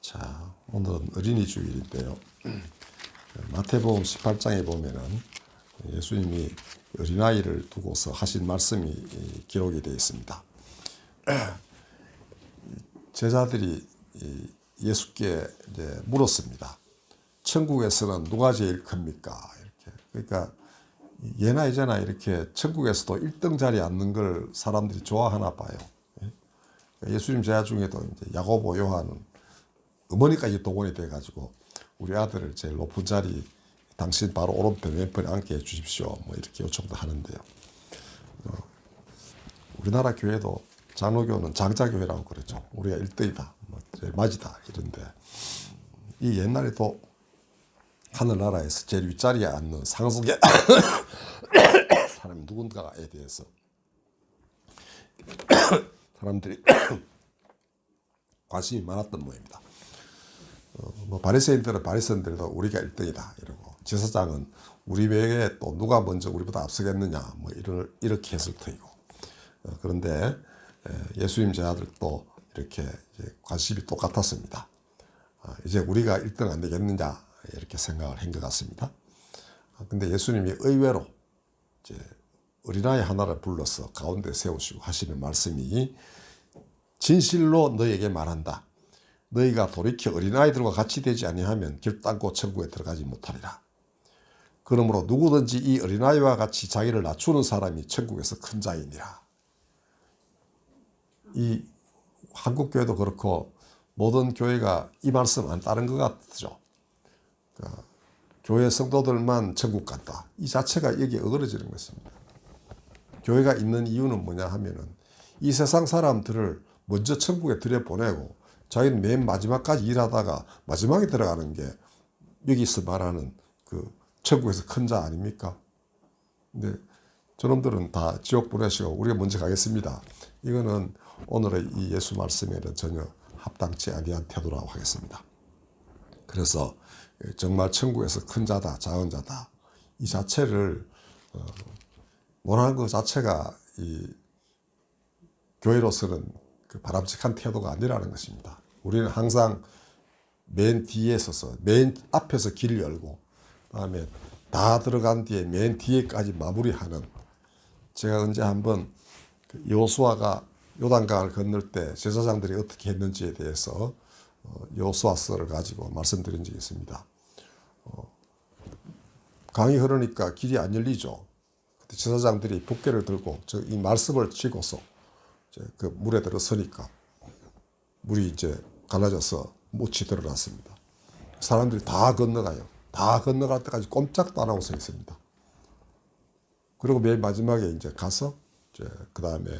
자, 오늘은 어린이 주일인데요. 마태복음 18장에 보면은 예수님이 어린아이를 두고서 하신 말씀이 기록이 되어 있습니다. 제자들이 예수께 이제 물었습니다. 천국에서는 누가 제일 큽니까? 이렇게. 그러니까 예나 이제나 이렇게 천국에서도 1등 자리에 앉는 걸 사람들이 좋아하나 봐요. 예수님 제자 중에도 이제 야고보, 요한은 어머니까지 동원이 돼가지고 우리 아들을 제일 높은 자리 당신 바로 오른편 왼편에 앉게 해주십시오. 뭐 이렇게 요청도 하는데요. 우리나라 교회도 장로교는 장자교회라고 그러죠. 우리가 1등이다. 뭐 제일 맞이다. 이런데 이 옛날에도 하늘나라에서 제일 윗자리에 앉는 상승의 사람이 누군가에 대해서 사람들이 관심이 많았던 모양입니다. 뭐 바리새인들은 바리새인들도 우리가 1등이다 이러고, 제사장은 우리 외에 또 누가 먼저 우리보다 앞서겠느냐 뭐 이렇게 했을 터이고, 그런데 예수님 제자들도 이렇게 관심이 똑같았습니다. 이제 우리가 1등 안 되겠느냐 이렇게 생각을 한 것 같습니다. 근데 예수님이 의외로 이제 어린아이 하나를 불러서 가운데 세우시고 하시는 말씀이, 진실로 너에게 말한다. 너희가 돌이켜 어린아이들과 같이 되지 아니하면 결단코 천국에 들어가지 못하리라. 그러므로 누구든지 이 어린아이와 같이 자기를 낮추는 사람이 천국에서 큰 자이니라. 이 한국 교회도 그렇고 모든 교회가 이 말씀 안 따른 것 같죠. 그러니까 교회 성도들만 천국 간다. 이 자체가 여기에 어그러지는 것입니다. 교회가 있는 이유는 뭐냐 하면은 이 세상 사람들을 먼저 천국에 들여보내고 자기는 맨 마지막까지 일하다가 마지막에 들어가는 게 여기서 말하는 그 천국에서 큰 자 아닙니까? 근데 저놈들은 다 지옥 보내시고 우리가 먼저 가겠습니다. 이거는 오늘의 이 예수 말씀에는 전혀 합당치 아니한 태도라고 하겠습니다. 그래서 정말 천국에서 큰 자다, 작은 자다, 이 자체를 원하는 것 자체가 이 교회로서는 그 바람직한 태도가 아니라는 것입니다. 우리는 항상 맨 뒤에 서서 맨 앞에서 길을 열고 그다음에 다 들어간 뒤에 맨 뒤에까지 마무리하는, 제가 언제 한번 여호수아가 요단강을 건널 때 제사장들이 어떻게 했는지에 대해서 여호수아서를 가지고 말씀드린 적이 있습니다. 강이 흐르니까 길이 안 열리죠. 그때 제사장들이 붓개를 들고 이 말씀을 치고서 그 물에 들어서니까 물이 이제 갈라져서 못이 드러났습니다. 사람들이 다 건너가요. 다 건너갈 때까지 꼼짝도 안 하고 서 있습니다. 그리고 맨 마지막에 이제 가서 그 다음에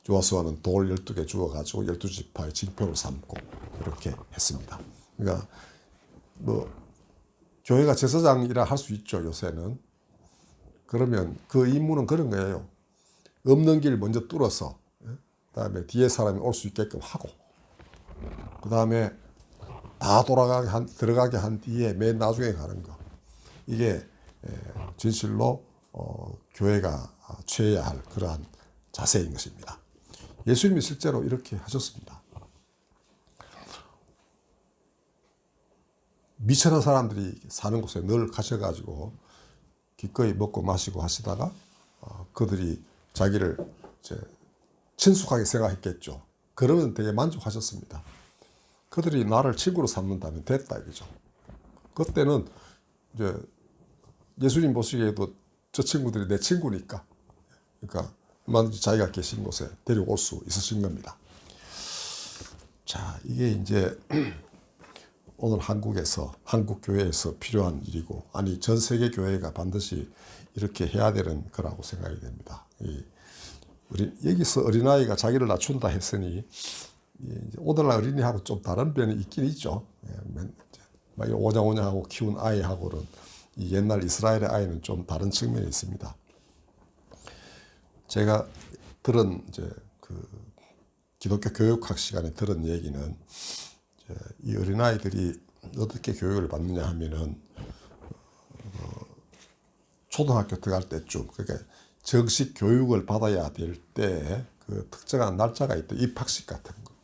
여호수아는 돌 12개 주워가지고 12지파의 징표를 삼고 이렇게 했습니다. 그러니까 뭐 교회가 제사장이라 할 수 있죠, 요새는. 그러면 그 임무는 그런 거예요. 없는 길 먼저 뚫어서 그다음에 뒤에 사람이 올 수 있게끔 하고, 그다음에 다 들어가게 한 뒤에 맨 나중에 가는 거. 이게 진실로 교회가 취해야 할 그러한 자세인 것입니다. 예수님이 실제로 이렇게 하셨습니다. 미천한 사람들이 사는 곳에 늘 가셔가지고 기꺼이 먹고 마시고 하시다가 그들이 자기를 이제 친숙하게 생각했겠죠. 그러면 되게 만족하셨습니다. 그들이 나를 친구로 삼는다면 됐다 이거죠. 그때는 이제 예수님 보시기에도 저 친구들이 내 친구니까, 그러니까 얼마든지 자기가 계신 곳에 데리고 올 수 있으신 겁니다. 자, 이게 이제 오늘 한국 교회에서 필요한 일이고, 아니 전 세계 교회가 반드시 이렇게 해야 되는 거라고 생각이 됩니다. 여기서 어린아이가 자기를 낮춘다 했으니 오늘날 어린이하고 좀 다른 면이 있긴 있죠. 오냐오냐하고 키운 아이하고는, 이 옛날 이스라엘의 아이는 좀 다른 측면이 있습니다. 제가 들은 그 기독교 교육학 시간에 들은 얘기는, 이 어린아이들이 어떻게 교육을 받느냐 하면은 초등학교 들어갈 때쯤, 그러니까 정식 교육을 받아야 될 때 그 특정한 날짜가 있다. 입학식 같은 거.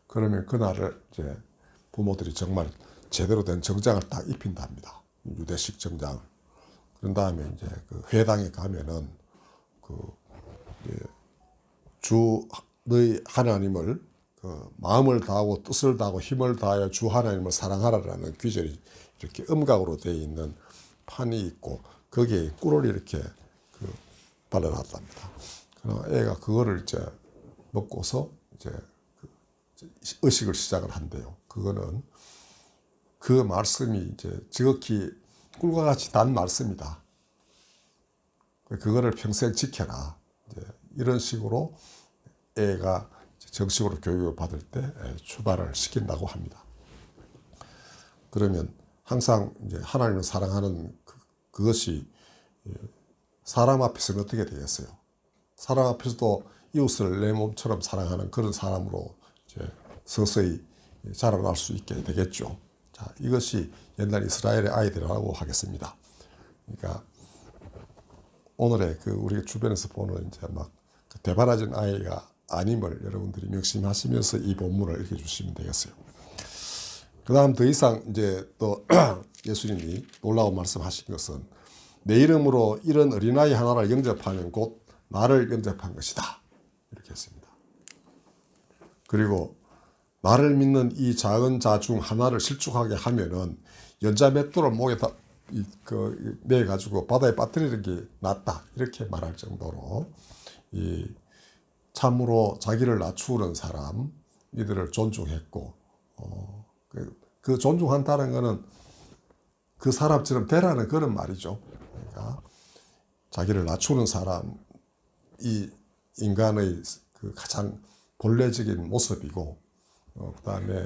그러면 그날을 이제 부모들이 정말 제대로 된 정장을 딱 입힌답니다. 유대식 정장을. 그런 다음에 이제 그 회당에 가면은 주 너희 하나님을 마음을 다하고 뜻을 다하고 힘을 다하여 주 하나님을 사랑하라라는 규절이 이렇게 음각으로 되어 있는 판이 있고 거기에 꿀을 이렇게 발라놨답니다. 애가 그거를 이제 먹고서 이제 의식을 시작을 한대요. 그거는 그 말씀이 이제 지극히 꿀과 같이 단 말씀이다. 그거를 평생 지켜라. 이제 이런 식으로 애가 정식으로 교육을 받을 때 출발을 시킨다고 합니다. 그러면 항상 이제 하나님을 사랑하는 그것이 사람 앞에서는 어떻게 되겠어요? 사람 앞에서도 이웃을 내 몸처럼 사랑하는 그런 사람으로 이제 서서히 자라날 수 있게 되겠죠. 자, 이것이 옛날 이스라엘의 아이들이라고 하겠습니다. 그러니까 오늘의 우리 주변에서 보는 이제 막 대바라진 아이가 아님을 여러분들이 명심하시면서 이 본문을 읽어주시면 되겠어요. 그 다음 더 이상 이제 또 예수님이 놀라운 말씀하신 것은 내 이름으로 이런 어린아이 하나를 영접하면 곧 나를 영접한 것이다. 이렇게 했습니다. 그리고 나를 믿는 이 작은 자 중 하나를 실족하게 하면은 연자 맷돌을 목에다 매가지고 바다에 빠뜨리는 게 낫다. 이렇게 말할 정도로 참으로 자기를 낮추는 사람, 이들을 존중했고, 그 존중한다는 것은 그 사람처럼 되라는 그런 말이죠. 그러니까 자기를 낮추는 사람, 이 인간의 그 가장 본래적인 모습이고, 그 다음에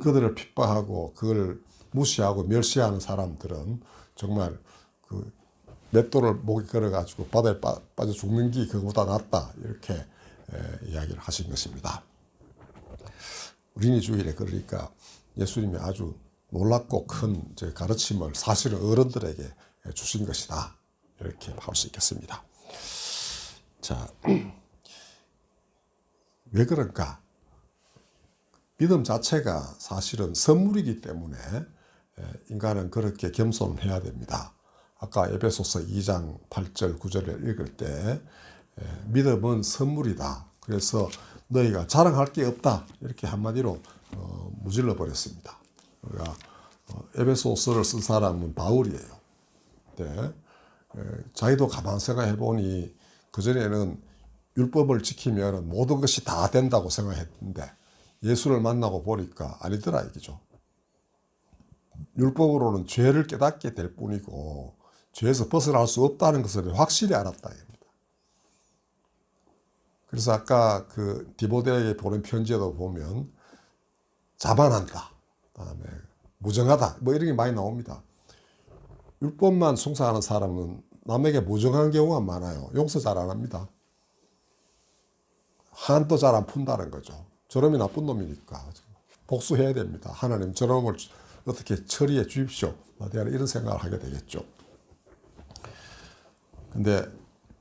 그들을 핍박하고 그걸 무시하고 멸시하는 사람들은 정말 맷돌을 목에 걸어가지고 바다에 빠져 죽는 게 그거보다 낫다. 이렇게 이야기를 하신 것입니다. 어린이 주일에 그러니까 예수님이 아주 놀랍고 큰 가르침을 사실은 어른들에게 주신 것이다. 이렇게 할 수 있겠습니다. 자, 왜 그런가? 믿음 자체가 사실은 선물이기 때문에 인간은 그렇게 겸손을 해야 됩니다. 아까 에베소서 2장 8절 9절을 읽을 때 믿음은 선물이다. 그래서 너희가 자랑할 게 없다. 이렇게 한마디로 무질러 버렸습니다. 그러니까 에베소서를 쓴 사람은 바울이에요. 네. 자기도 가만 생각해 보니 그전에는 율법을 지키면 모든 것이 다 된다고 생각했는데 예수를 만나고 보니까 아니더라 이거죠. 율법으로는 죄를 깨닫게 될 뿐이고 죄에서 벗어날 수 없다는 것을 확실히 알았다. 그래서 아까 디모데에게 보낸 편지에도 보면 자만한다. 그다음에 무정하다. 뭐 이런 게 많이 나옵니다. 율법만 숭상하는 사람은 남에게 무정한 경우가 많아요. 용서 잘 안 합니다. 한도 잘 안 푼다는 거죠. 저놈이 나쁜 놈이니까 복수해야 됩니다. 하나님 저놈을 어떻게 처리해 주십시오. 이런 생각을 하게 되겠죠. 근데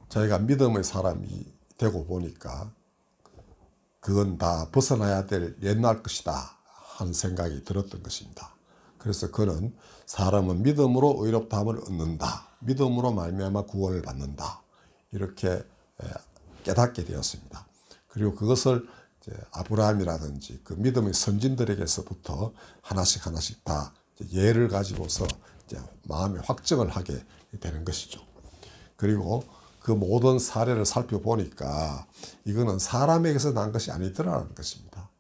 저희가 믿음의 사람이 되고 보니까 그건 다 벗어나야 될 옛날 것이다 하는 생각이 들었던 것입니다. 그래서 그는 사람은 믿음으로 의롭다함을 얻는다. 믿음으로 말미암아 구원을 받는다. 이렇게 깨닫게 되었습니다. 그리고 그것을 이제 아브라함이라든지 그 믿음의 선진들에게서부터 하나씩 다 예를 가지고서 이제 마음의 확정을 하게 되는 것이죠. 그리고 그 모든 사례를 살펴보니까 이거는 사람에게서 난 것이 아니더라는 것입니다.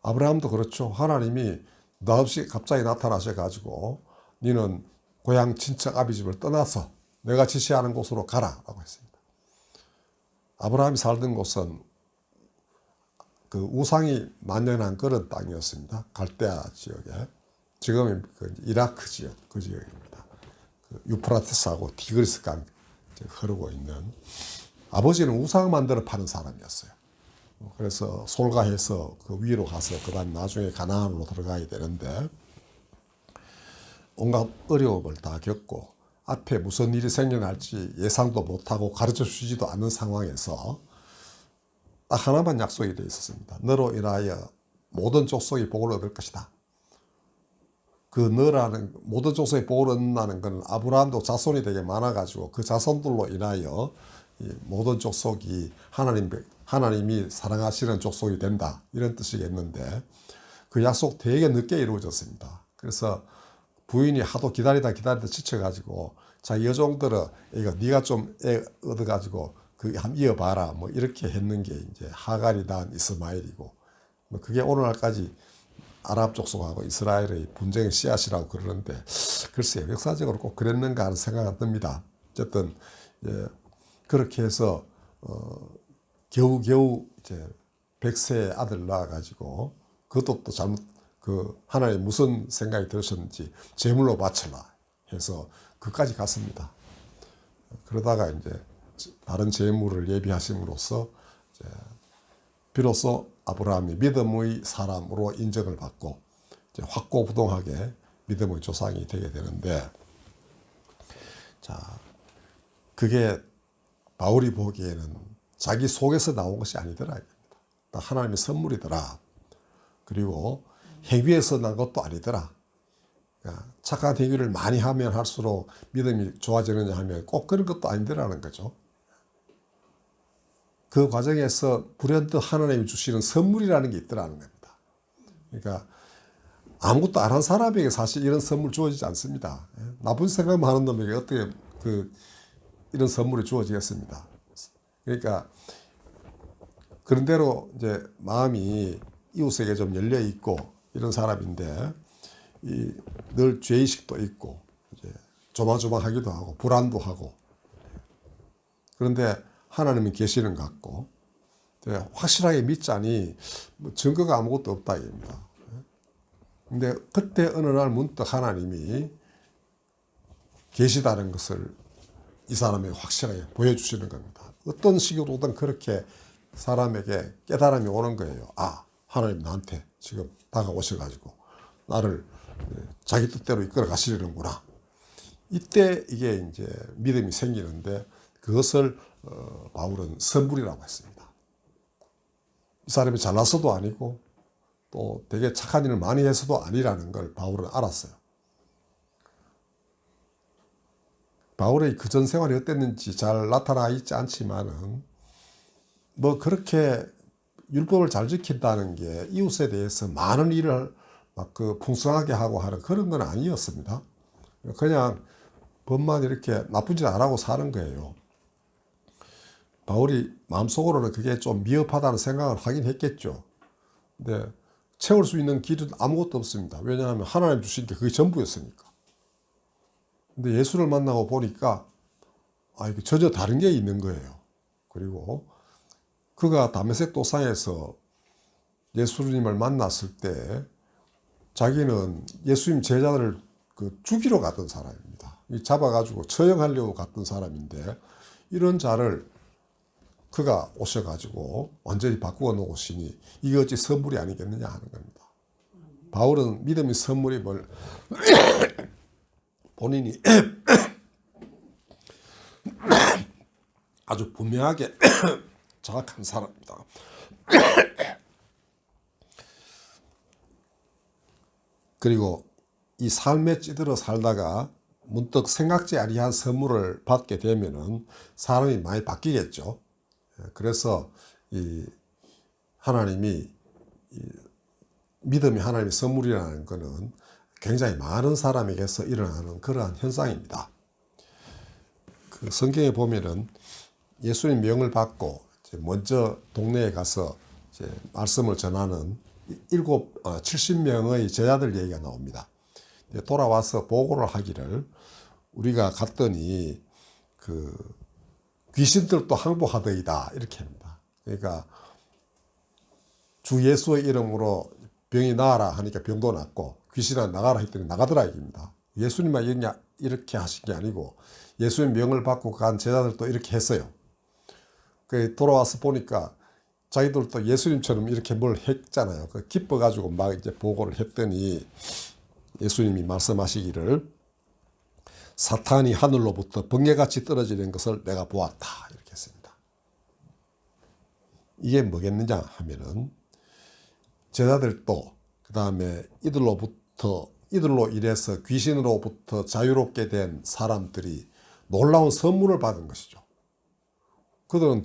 아브라함도 그렇죠. 하나님이 느닷없이 갑자기 나타나셔가지고 너는 고향 친척 아비 집을 떠나서 내가 지시하는 곳으로 가라라고 했습니다. 아브라함이 살던 곳은 그 우상이 만연한 그런 땅이었습니다. 갈대아 지역에. 지금은 이라크 지역, 그 지역입니다. 유프라테스하고 티그리스강 흐르고 있는. 아버지는 우상 만들어 파는 사람이었어요. 그래서 솔가해서 그 위로 가서 그다음 나중에 가나안으로 들어가야 되는데 온갖 어려움을 다 겪고 앞에 무슨 일이 생겨날지 예상도 못하고 가르쳐 주지도 않는 상황에서 딱 하나만 약속이 되어 있었습니다. 너로 인하여 모든 족속이 복을 얻을 것이다. 그 너라는 모든 족속이 복을 얻는다는 것은 아브라함도 자손이 되게 많아가지고 그 자손들로 인하여 이 모든 족속이 하나님이 사랑하시는 족속이 된다, 이런 뜻이겠는데, 그 약속 되게 늦게 이루어졌습니다. 그래서 부인이 하도 기다리다 지쳐가지고 자기 여종들은 이거 네가 좀 애 얻어가지고 그 한번 이어봐라 뭐 이렇게 했는 게 이제 하갈이 낳은 이스마엘이고, 뭐 그게 오늘날까지 아랍 족속하고 이스라엘의 분쟁의 씨앗이라고 그러는데, 글쎄요, 역사적으로 꼭 그랬는가 하는 생각이 듭니다. 어쨌든 그렇게 해서 겨우겨우 이제 100세의 아들 낳아가지고, 그것도 또 잘못, 하나님 무슨 생각이 들으셨는지 제물로 바쳐라 해서 그까지 갔습니다. 그러다가 이제 다른 제물을 예비하심으로써 이제 비로소 아브라함이 믿음의 사람으로 인정을 받고 이제 확고부동하게 믿음의 조상이 되게 되는데, 자, 그게 바울이 보기에는 자기 속에서 나온 것이 아니더라. 하나님의 선물이더라. 그리고 행위에서 난 것도 아니더라. 그러니까 착한 행위를 많이 하면 할수록 믿음이 좋아지느냐 하면 꼭 그런 것도 아니더라는 거죠. 그 과정에서 불현듯 하나님이 주시는 선물이라는 게 있더라는 겁니다. 그러니까 아무것도 안 한 사람에게 사실 이런 선물 주어지지 않습니다. 나쁜 생각만 하는 놈에게 어떻게 이런 선물이 주어지겠습니다. 그러니까 그런대로 이제 마음이 이웃에게 좀 열려 있고 이런 사람인데, 늘 죄의식도 있고 이제 조마조마하기도 하고 불안도 하고, 그런데 하나님이 계시는 것 같고 확실하게 믿자니 뭐 증거가 아무것도 없다 이겁니다. 근데 그때 어느 날 문득 하나님이 계시다는 것을 이 사람에게 확실하게 보여주시는 겁니다. 어떤 식으로든 그렇게 사람에게 깨달음이 오는 거예요. 아, 하나님 나한테 지금 다가오셔가지고 나를 자기 뜻대로 이끌어 가시려는구나. 이때 이게 이제 믿음이 생기는데, 그것을 바울은 선물이라고 했습니다. 이 사람이 잘나서도 아니고 또 되게 착한 일을 많이 해서도 아니라는 걸 바울은 알았어요. 바울의 그전 생활이 어땠는지 잘 나타나 있지 않지만은, 뭐 그렇게 율법을 잘 지킨다는 게 이웃에 대해서 많은 일을 막 풍성하게 하고 하는 그런 건 아니었습니다. 그냥 법만 이렇게 나쁜 짓 안 하고 사는 거예요. 바울이 마음속으로는 그게 좀 미흡하다는 생각을 하긴 했겠죠. 근데 채울 수 있는 길은 아무것도 없습니다. 왜냐하면 하나님 주신 게 그게 전부였으니까. 근데 예수를 만나고 보니까 이게 전혀 다른 게 있는 거예요. 그리고 그가 다메섹 도상에서 예수님을 만났을 때 자기는 예수님 제자들을 죽이러 갔던 사람입니다. 잡아가지고 처형하려고 갔던 사람인데, 이런 자를 그가 오셔가지고 완전히 바꾸어 놓으시니 이게 어찌 선물이 아니겠느냐 하는 겁니다. 바울은 믿음의 선물이 뭘 본인이 아주 분명하게 정확한 사람입니다. 그리고 이 삶에 찌들어 살다가 문득 생각지 아니한 선물을 받게 되면은 사람이 많이 바뀌겠죠. 그래서 믿음이 하나님의 선물이라는 것은 굉장히 많은 사람에게서 일어나는 그러한 현상입니다. 그 성경에 보면은 예수님 명을 받고 먼저 동네에 가서 이제 말씀을 전하는 70명의 제자들 얘기가 나옵니다. 돌아와서 보고를 하기를, 우리가 갔더니 귀신들도 항복하더이다 이렇게 합니다. 그러니까 주 예수의 이름으로 병이 나아라 하니까 병도 낫고, 귀신아 나가라 했더니 나가더라 이겁니다. 예수님만 이렇게 하신 게 아니고 예수님 명을 받고 간 제자들도 이렇게 했어요. 돌아와서 보니까 자기들도 예수님처럼 이렇게 뭘 했잖아요. 기뻐가지고 막 이제 보고를 했더니 예수님이 말씀하시기를, 사탄이 하늘로부터 번개같이 떨어지는 것을 내가 보았다 이렇게 했습니다. 이게 뭐겠느냐 하면은, 제자들도 그 다음에 이들로 인해서 귀신으로부터 자유롭게 된 사람들이 놀라운 선물을 받은 것이죠. 그들은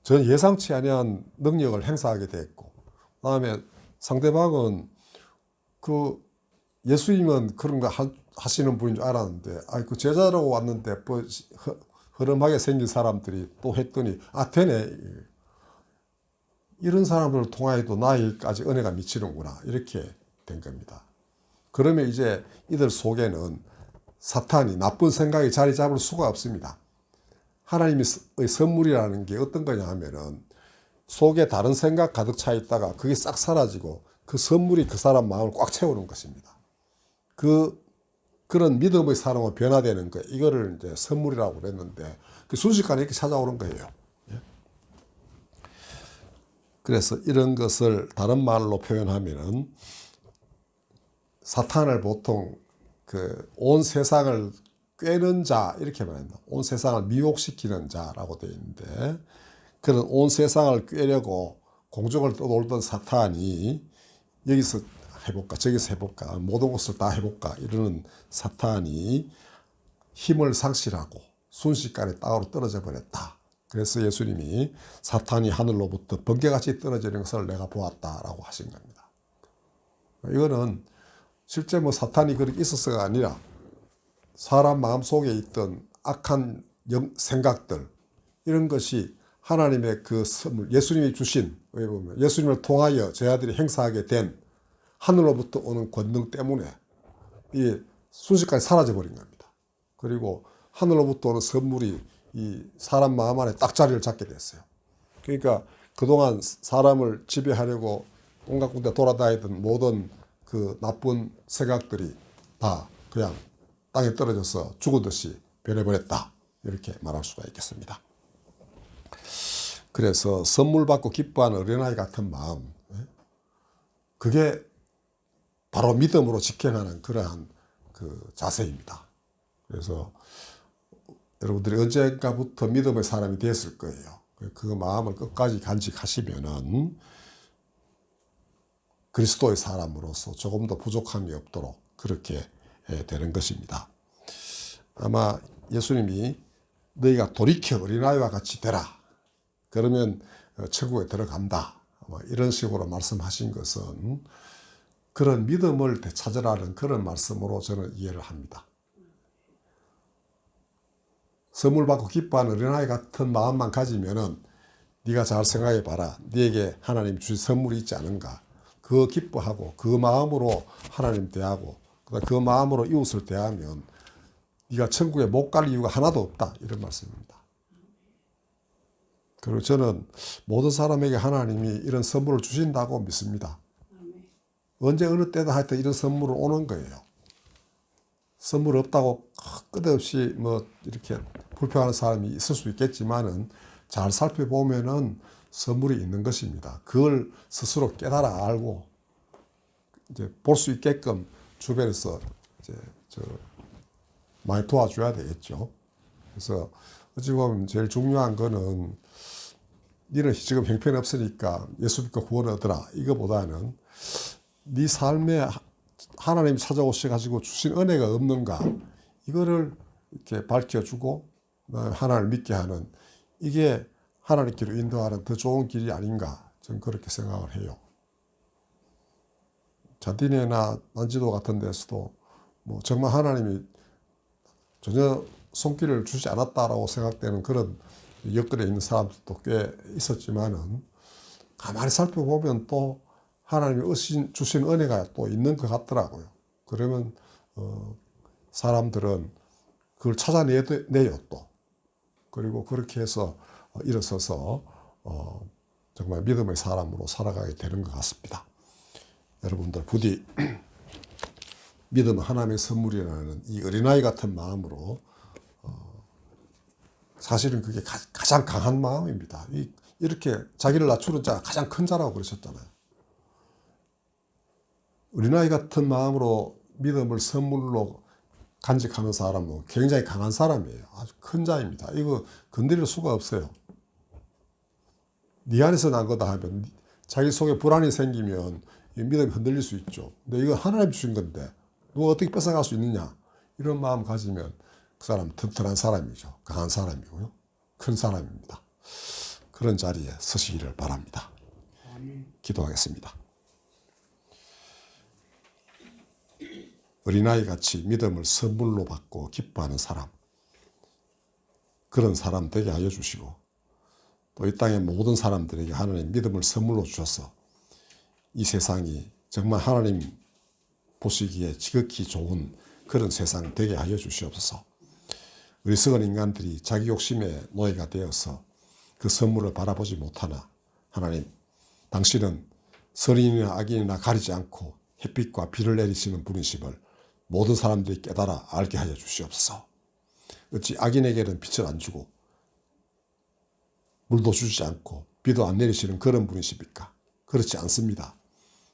전 예상치 아니한 능력을 행사하게 됐고, 그 다음에 상대방은 그 예수님은 그런 거 하시는 분인 줄 알았는데, 그 제자라고 왔는데 뭐 허름하게 생긴 사람들이 또 했더니 되네. 이런 사람들을 통하여도 나에게까지 은혜가 미치는구나. 이렇게 된 겁니다. 그러면 이제 이들 속에는 사탄이 나쁜 생각이 자리 잡을 수가 없습니다. 하나님의 선물이라는 게 어떤 거냐 하면은 속에 다른 생각 가득 차 있다가 그게 싹 사라지고 그 선물이 그 사람 마음을 꽉 채우는 것입니다. 그런 믿음의 사람으로 변화되는 거, 이거를 이제 선물이라고 그랬는데 순식간에 이렇게 찾아오는 거예요. 그래서 이런 것을 다른 말로 표현하면은 사탄을 보통 온 세상을 꿰는 자 이렇게 말합니다. 온 세상을 미혹시키는 자라고 되어 있는데, 그런 온 세상을 꿰려고 공중을 떠돌던 사탄이 여기서 해볼까 저기서 해볼까 모든 것을 다 해볼까 이러는 사탄이 힘을 상실하고 순식간에 땅으로 떨어져 버렸다. 그래서 예수님이 사탄이 하늘로부터 번개같이 떨어지는 것을 내가 보았다라고 하신 겁니다. 이거는 실제 뭐 사탄이 그렇게 있었어가 아니라 사람 마음속에 있던 악한 생각들, 이런 것이 하나님의 그 선물, 예수님이 주신, 예수님을 통하여 제자들이 행사하게 된 하늘로부터 오는 권능 때문에 이 순식간에 사라져 버린 겁니다. 그리고 하늘로부터 오는 선물이 이 사람 마음 안에 딱 자리를 잡게 됐어요. 그러니까 그동안 사람을 지배하려고 온갖 군데 돌아다니던 모든 그 나쁜 생각들이 다 그냥 땅에 떨어져서 죽은 듯이 변해버렸다. 이렇게 말할 수가 있겠습니다. 그래서 선물 받고 기뻐하는 어린아이 같은 마음, 그게 바로 믿음으로 직행하는 그러한 그 자세입니다. 그래서 여러분들이 언젠가부터 믿음의 사람이 됐을 거예요. 그 마음을 끝까지 간직하시면은 그리스도의 사람으로서 조금 더 부족함이 없도록 그렇게 되는 것입니다. 아마 예수님이 너희가 돌이켜 어린아이와 같이 되라. 그러면 천국에 들어간다. 이런 식으로 말씀하신 것은 그런 믿음을 되찾으라는 그런 말씀으로 저는 이해를 합니다. 선물 받고 기뻐하는 어린아이 같은 마음만 가지면은 네가 잘 생각해 봐라. 네게 하나님 주신 선물이 있지 않은가. 그거 기뻐하고 그 마음으로 하나님 대하고 그 마음으로 이웃을 대하면 네가 천국에 못 갈 이유가 하나도 없다. 이런 말씀입니다. 그리고 저는 모든 사람에게 하나님이 이런 선물을 주신다고 믿습니다. 언제 어느 때도 하여튼 이런 선물을 오는 거예요. 선물 없다고 끝없이 뭐 이렇게 불평하는 사람이 있을 수 있겠지만은 잘 살펴보면은 선물이 있는 것입니다. 그걸 스스로 깨달아 알고 이제 볼 수 있게끔 주변에서 이제 많이 도와줘야 되겠죠. 그래서 어찌 보면 제일 중요한 거는 너는 지금 형편이 없으니까 예수 믿고 구원 얻으라. 이거보다는 네 삶에 하나님 찾아오셔가지고 주신 은혜가 없는가, 이거를 이렇게 밝혀주고 하나님을 믿게 하는, 이게 하나님께로 인도하는 더 좋은 길이 아닌가, 저는 그렇게 생각을 해요. 자디네나 난지도 같은 데서도 뭐 정말 하나님이 전혀 손길을 주지 않았다라고 생각되는 그런 여건에 있는 사람들도 꽤 있었지만은 가만히 살펴보면 또 하나님이 주신 은혜가 또 있는 것 같더라고요. 그러면 사람들은 그걸 찾아내요 또. 그리고 그렇게 해서 일어서서 정말 믿음의 사람으로 살아가게 되는 것 같습니다. 여러분들 부디 믿음은 하나님의 선물이라는 이 어린아이 같은 마음으로, 사실은 그게 가장 강한 마음입니다. 이렇게 자기를 낮추는 자가 가장 큰 자라고 그러셨잖아요. 어린아이 같은 마음으로 믿음을 선물로 간직하는 사람은 굉장히 강한 사람이에요. 아주 큰 자입니다. 이거 건드릴 수가 없어요. 네 안에서 난 거다 하면 자기 속에 불안이 생기면 이 믿음이 흔들릴 수 있죠. 근데 이건 하나님 주신 건데 누가 어떻게 뺏어갈 수 있느냐, 이런 마음 가지면 그 사람 튼튼한 사람이죠. 강한 사람이고요. 큰 사람입니다. 그런 자리에 서시기를 바랍니다. 기도하겠습니다. 어린아이같이 믿음을 선물로 받고 기뻐하는 사람, 그런 사람 되게 하여 주시고, 또 이 땅의 모든 사람들에게 하나님 믿음을 선물로 주셔서 이 세상이 정말 하나님 보시기에 지극히 좋은 그런 세상 되게 하여 주시옵소서. 어리석은 인간들이 자기 욕심의 노예가 되어서 그 선물을 바라보지 못하나, 하나님 당신은 선인이나 악인이나 가리지 않고 햇빛과 비를 내리시는 분이심을 모든 사람들이 깨달아 알게 하여 주시옵소서. 어찌 악인에게는 빛을 안 주고 물도 주지 않고 비도 안 내리시는 그런 분이십니까? 그렇지 않습니다.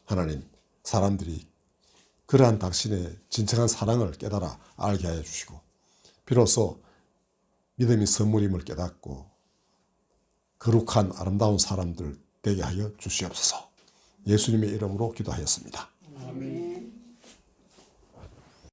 하나님, 사람들이 그러한 당신의 진정한 사랑을 깨달아 알게 하여 주시고, 비로소 믿음이 선물임을 깨닫고 거룩한 아름다운 사람들 되게 하여 주시옵소서. 예수님의 이름으로 기도하였습니다. 아멘.